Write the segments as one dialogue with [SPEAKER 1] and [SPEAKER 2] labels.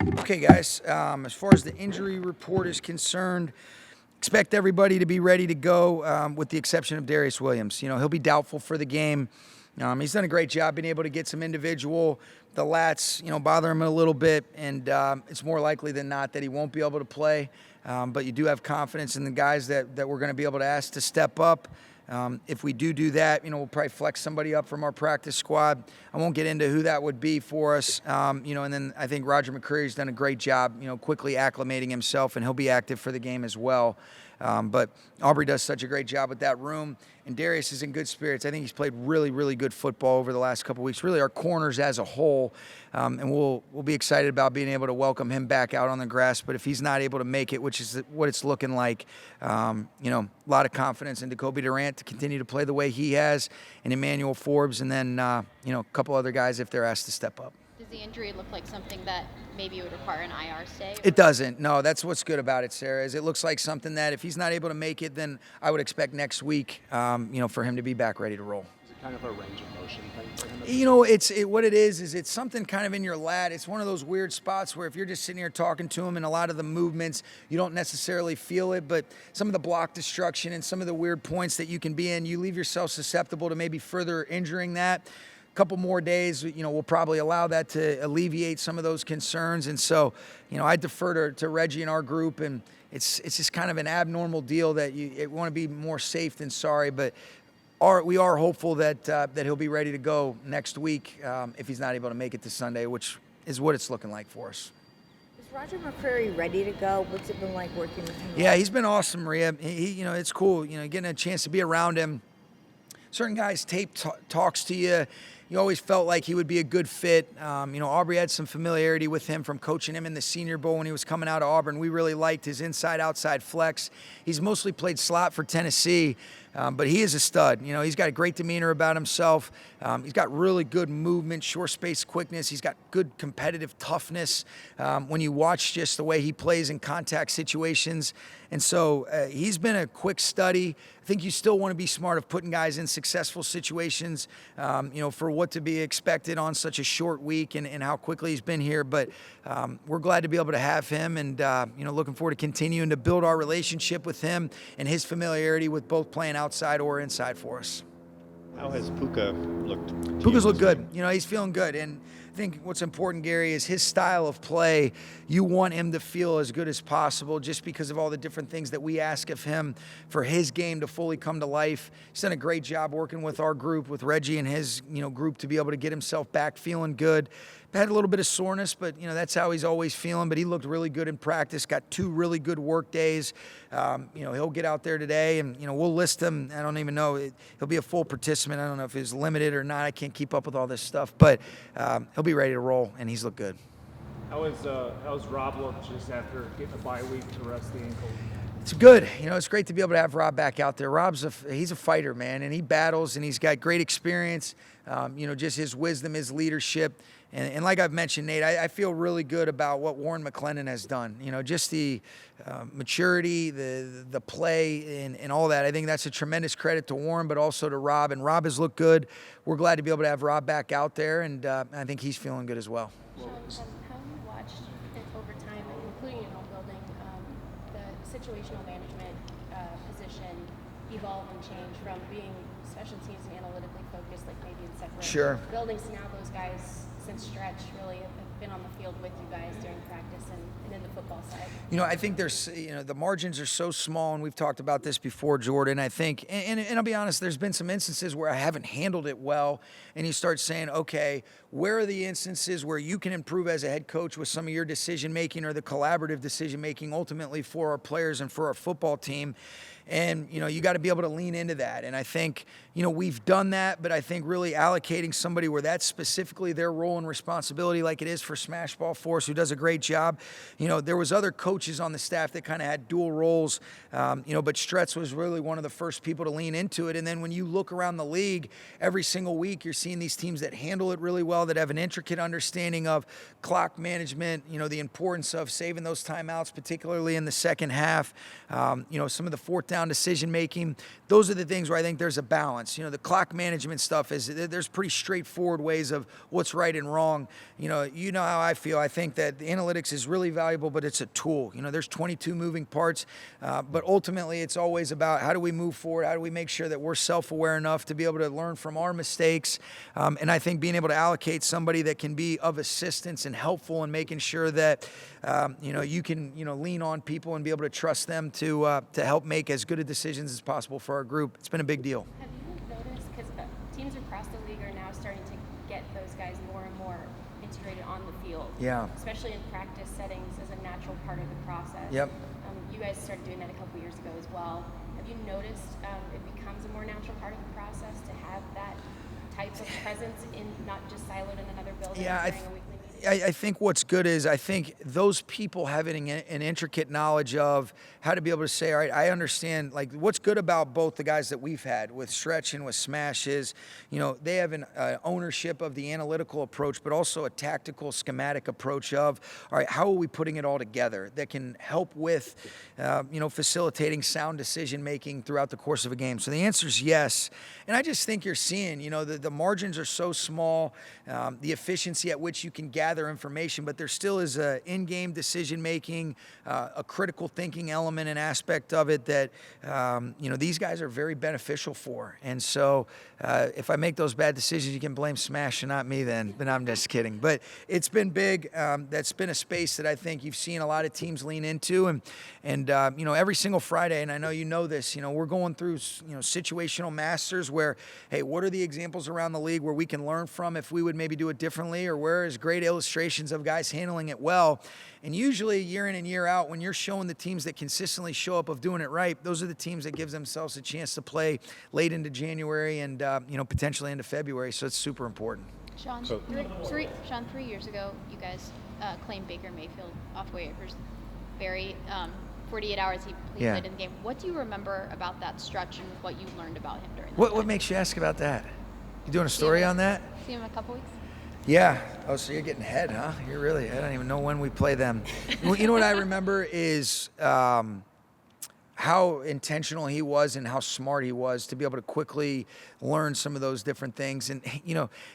[SPEAKER 1] Okay, guys, as far as the injury report is concerned, expect everybody to be ready to go with the exception of Darious Williams. He'll be doubtful for the game. He's done a great job being able to get some individual. The lats, bother him a little bit, and it's more likely than not that he won't be able to play. But you do have confidence in the guys that we're going to be able to ask to step up. If we do that, we'll probably flex somebody up from our practice squad. I won't get into who that would be for us, and then I think Roger McCreary's done a great job, quickly acclimating himself, and he'll be active for the game as well. But Aubrey does such a great job with that room, and Darious is in good spirits. I think he's played really, really good football over the last couple of weeks, really our corners as a whole, and we'll be excited about being able to welcome him back out on the grass. But if he's not able to make it, which is what it's looking like, a lot of confidence in Jacoby Durant to continue to play the way he has, and Emmanuel Forbes, and then, a couple other guys if they're asked to step up.
[SPEAKER 2] Does the injury look like something that maybe would require an IR stay?
[SPEAKER 1] It doesn't. No, that's what's good about it, Sarah, is it looks like something that if he's not able to make it, then I would expect next week, for him to be back ready to roll.
[SPEAKER 3] Is it kind of a range of motion thing for him?
[SPEAKER 1] What it is it's something kind of in your lat. It's one of those weird spots where if you're just sitting here talking to him and a lot of the movements, you don't necessarily feel it, but some of the block destruction and some of the weird points that you can be in, you leave yourself susceptible to maybe further injuring that. Couple more days, we'll probably allow that to alleviate some of those concerns. And so, I defer to Reggie and our group, and it's just kind of an abnormal deal that you want to be more safe than sorry. But we are hopeful that he'll be ready to go next week if he's not able to make it to Sunday, which is what it's looking like for us.
[SPEAKER 4] Is Roger McCreary ready to go? What's it been like working with him?
[SPEAKER 1] Yeah, he's been awesome, Maria. He it's cool, getting a chance to be around him. Certain guys' tape talks to you. You always felt like he would be a good fit. Aubrey had some familiarity with him from coaching him in the Senior Bowl when he was coming out of Auburn. We really liked his inside-outside flex. He's mostly played slot for Tennessee, but he is a stud. He's got a great demeanor about himself. He's got really good movement, short space quickness. He's got good competitive toughness when you watch just the way he plays in contact situations. And so he's been a quick study. I think you still want to be smart of putting guys in successful situations, for what to be expected on such a short week and how quickly he's been here. But we're glad to be able to have him, and looking forward to continuing to build our relationship with him and his familiarity with both playing outside or inside for us.
[SPEAKER 3] How has Puka looked?
[SPEAKER 1] Puka's looked good. He's feeling good. And I think what's important, Gary, is his style of play. You want him to feel as good as possible just because of all the different things that we ask of him for his game to fully come to life. He's done a great job working with our group, with Reggie and his group, to be able to get himself back feeling good. Had a little bit of soreness, but that's how he's always feeling. But he looked really good in practice. Got 2 really good work days. He'll get out there today, and we'll list him. I don't even know. He'll be a full participant. I don't know if he's limited or not. I can't keep up with all this stuff, but he'll be ready to roll, and he's looked good.
[SPEAKER 5] How's Rob looked just after getting a bye week to rest the ankle?
[SPEAKER 1] It's good. It's great to be able to have Rob back out there. He's a fighter, man, and he battles, and he's got great experience. Just his wisdom, his leadership. And like I've mentioned, Nate, I feel really good about what Warren McClendon has done. Just the maturity, the play, and all that. I think that's a tremendous credit to Warren, but also to Rob. And Rob has looked good. We're glad to be able to have Rob back out there, and I think he's feeling good as well.
[SPEAKER 2] Sean, how have you watched over time, including in home building, the situational management position evolve and change from being special teams and analytically focused, like maybe in separate buildings, to now those guys since stretch really have been on the field with you guys during practice and in the football side?
[SPEAKER 1] I think there's, the margins are so small, and we've talked about this before, Jordan. I think, and I'll be honest, there's been some instances where I haven't handled it well, and you start saying, okay, where are the instances where you can improve as a head coach with some of your decision-making or the collaborative decision-making ultimately for our players and for our football team? And, you got to be able to lean into that. And I think, we've done that, but I think really allocating somebody where that's specifically their role and responsibility, like it is for Smash Ball Force, who does a great job. There was other coaches on the staff that kind of had dual roles, but Stretz was really one of the first people to lean into it. And then when you look around the league, every single week you're seeing these teams that handle it really well, that have an intricate understanding of clock management, the importance of saving those timeouts, particularly in the second half. Some of the 4th down decision making. Those are the things where I think there's a balance. The clock management stuff there's pretty straightforward ways of what's right and wrong. You know how I feel. I think that the analytics is really valuable, but it's a tool. There's 22 moving parts, but ultimately it's always about how do we move forward? How do we make sure that we're self-aware enough to be able to learn from our mistakes? And I think being able to allocate somebody that can be of assistance and helpful and making sure that you can lean on people and be able to trust them to help make as good a decisions as possible for our group. It's been a big deal.
[SPEAKER 2] Have you noticed, because teams across the league are now starting to get those guys more and more integrated on the field,
[SPEAKER 1] Yeah.
[SPEAKER 2] especially in practice settings as a natural part of the process.
[SPEAKER 1] Yep.
[SPEAKER 2] You guys started doing that a couple years ago as well. Have you noticed it becomes a more natural part of the process to have that type of presence in not just siloed in another building
[SPEAKER 1] Yeah,
[SPEAKER 2] during a weekly meeting?
[SPEAKER 1] I think what's good is I think those people having an intricate knowledge of how to be able to say, all right, I understand, like what's good about both the guys that we've had with Stretch and with Smash is, they have an ownership of the analytical approach, but also a tactical schematic approach of, all right, how are we putting it all together that can help with, facilitating sound decision making throughout the course of a game. So the answer is yes. And I just think you're seeing, the margins are so small, the efficiency at which you can gather information, but there still is a in-game decision-making, a critical thinking element and aspect of it that, these guys are very beneficial for. And so if I make those bad decisions, you can blame Smash and not me then, but I'm just kidding. But it's been big. That's been a space that I think you've seen a lot of teams lean into. And every single Friday, and I know you know this, we're going through, situational masters where, hey, what are the examples around the league where we can learn from if we would maybe do it differently, or where is great illustrations of guys handling it well. And usually year in and year out, when you're showing the teams that consistently show up of doing it right, those are the teams that gives themselves a chance to play late into January and potentially into February. So it's super important.
[SPEAKER 6] Shaun, 3 years ago, you guys claimed Baker Mayfield off waivers. Very 48 hours he played in the game. What do you remember about that stretch and what you learned about him during that
[SPEAKER 1] What
[SPEAKER 6] time?
[SPEAKER 1] makes you ask about that? You doing a story on that?
[SPEAKER 6] See him in a couple weeks?
[SPEAKER 1] Yeah. Oh, so you're getting ahead, huh? You're really, I don't even know when we play them. You know what I remember is how intentional he was and how smart he was to be able to quickly learn some of those different things. And,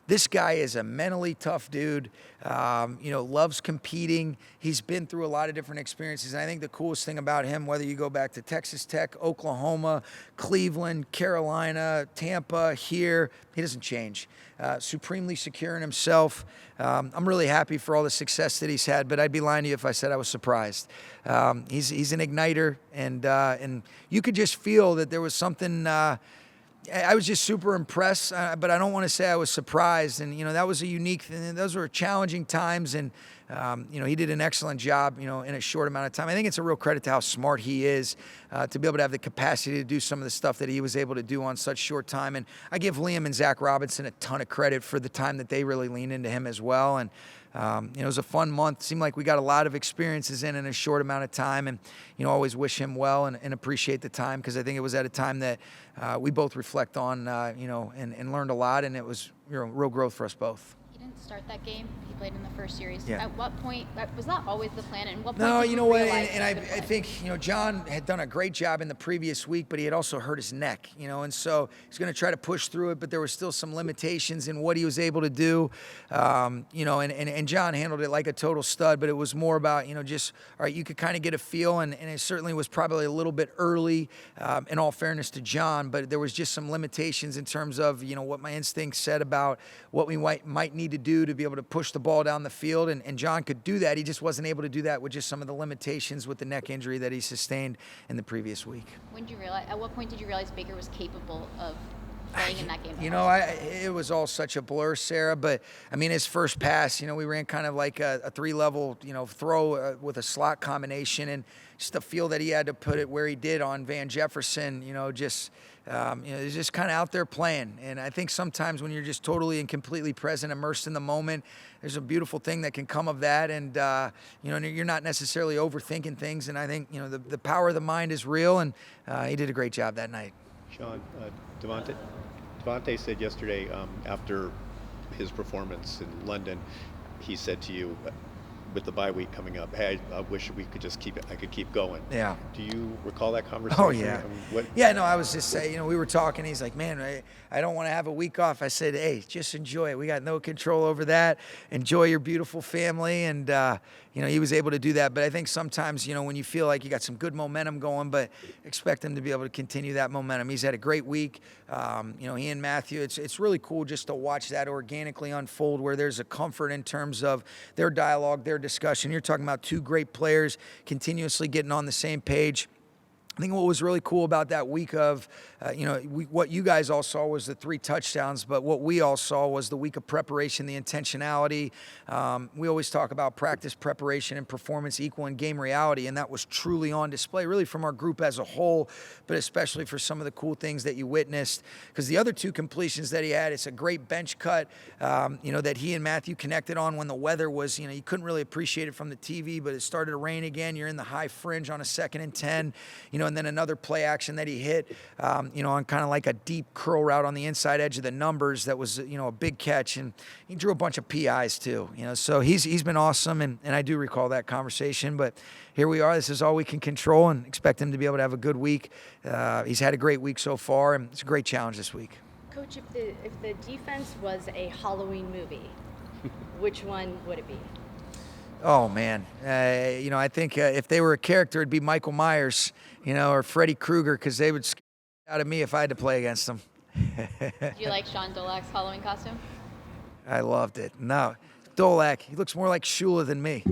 [SPEAKER 1] this guy is a mentally tough dude, loves competing. He's been through a lot of different experiences. And I think the coolest thing about him, whether you go back to Texas Tech, Oklahoma, Cleveland, Carolina, Tampa, here, he doesn't change. Supremely secure in himself. I'm really happy for all the success that he's had, but I'd be lying to you if I said I was surprised. He's an igniter, and you could just feel that there was something. I was just super impressed, but I don't want to say I was surprised. And that was a unique thing. Those were challenging times, and he did an excellent job, in a short amount of time. I think it's a real credit to how smart he is to be able to have the capacity to do some of the stuff that he was able to do on such short time. And I give Liam and Zach Robinson a ton of credit for the time that they really leaned into him as well. And it was a fun month. Seemed like we got a lot of experiences in a short amount of time, and always wish him well and appreciate the time, because I think it was at a time that we both reflect on, and learned a lot, and it was real growth for us both.
[SPEAKER 6] He didn't start that game. He played in the first series.
[SPEAKER 1] Yeah.
[SPEAKER 6] At what point was that always the plan? And what point
[SPEAKER 1] No,
[SPEAKER 6] did
[SPEAKER 1] you know what,
[SPEAKER 6] realize
[SPEAKER 1] and
[SPEAKER 6] it was
[SPEAKER 1] I
[SPEAKER 6] a good
[SPEAKER 1] think, John had done a great job in the previous week, but he had also hurt his neck, and so he's going to try to push through it, but there were still some limitations in what he was able to do, and John handled it like a total stud, but it was more about, just, all right, you could kind of get a feel, and it certainly was probably a little bit early, in all fairness to John, but there was just some limitations in terms of, what my instincts said about what we might need to do to be able to push the ball down the field, and John could do that. He just wasn't able to do that with just some of the limitations with the neck injury that he sustained in the previous week.
[SPEAKER 6] When did you realize? At what point did you realize Baker was capable of playing in that game?
[SPEAKER 1] It was all such a blur, Sarah. But his first pass, we ran kind of like a 3-level, throw with a slot combination, and just the feel that he had to put it where he did on Van Jefferson, he's just kind of out there playing. And I think sometimes when you're just totally and completely present, immersed in the moment, there's a beautiful thing that can come of that. And, you're not necessarily overthinking things. And I think, the power of the mind is real. And he did a great job that night.
[SPEAKER 3] Shaun, Devontae said yesterday after his performance in London, he said to you, with the bye week coming up, hey, I wish we could just I could keep going.
[SPEAKER 1] Yeah.
[SPEAKER 3] Do you recall that conversation?
[SPEAKER 1] Oh, yeah.
[SPEAKER 3] I mean,
[SPEAKER 1] Yeah, no, I was just saying, we were talking. He's like, man, I don't want to have a week off. I said, hey, just enjoy it. We got no control over that. Enjoy your beautiful family. And, he was able to do that. But I think sometimes, when you feel like you got some good momentum going, but expect him to be able to continue that momentum. He's had a great week. He and Matthew, it's really cool just to watch that organically unfold, where there's a comfort in terms of their dialogue, their discussion. You're talking about two great players continuously getting on the same page. I think what was really cool about that week of, what you guys all saw was the 3 touchdowns, but what we all saw was the week of preparation, the intentionality. We always talk about practice, preparation, and performance equaling game reality, and that was truly on display, really from our group as a whole, but especially for some of the cool things that you witnessed. Because the other 2 completions that he had, it's a great bench cut, that he and Matthew connected on when the weather was, you couldn't really appreciate it from the TV, but it started to rain again. You're in the high fringe on a 2nd and 10, and then another play action that he hit, on kind of like a deep curl route on the inside edge of the numbers that was, a big catch. And he drew a bunch of PIs too, so he's been awesome. And I do recall that conversation, but here we are. This is all we can control, and expect him to be able to have a good week. He's had a great week so far, and it's a great challenge this week.
[SPEAKER 7] Coach, if the defense was a Halloween movie, which one would it be?
[SPEAKER 1] Oh, man. I think if they were a character, it'd be Michael Myers, or Freddy Krueger, because they would scare the out of me if I had to play against them.
[SPEAKER 6] Do you like Shaun Dolac's Halloween costume?
[SPEAKER 1] I loved it. No, Dolac, he looks more like Shula than me.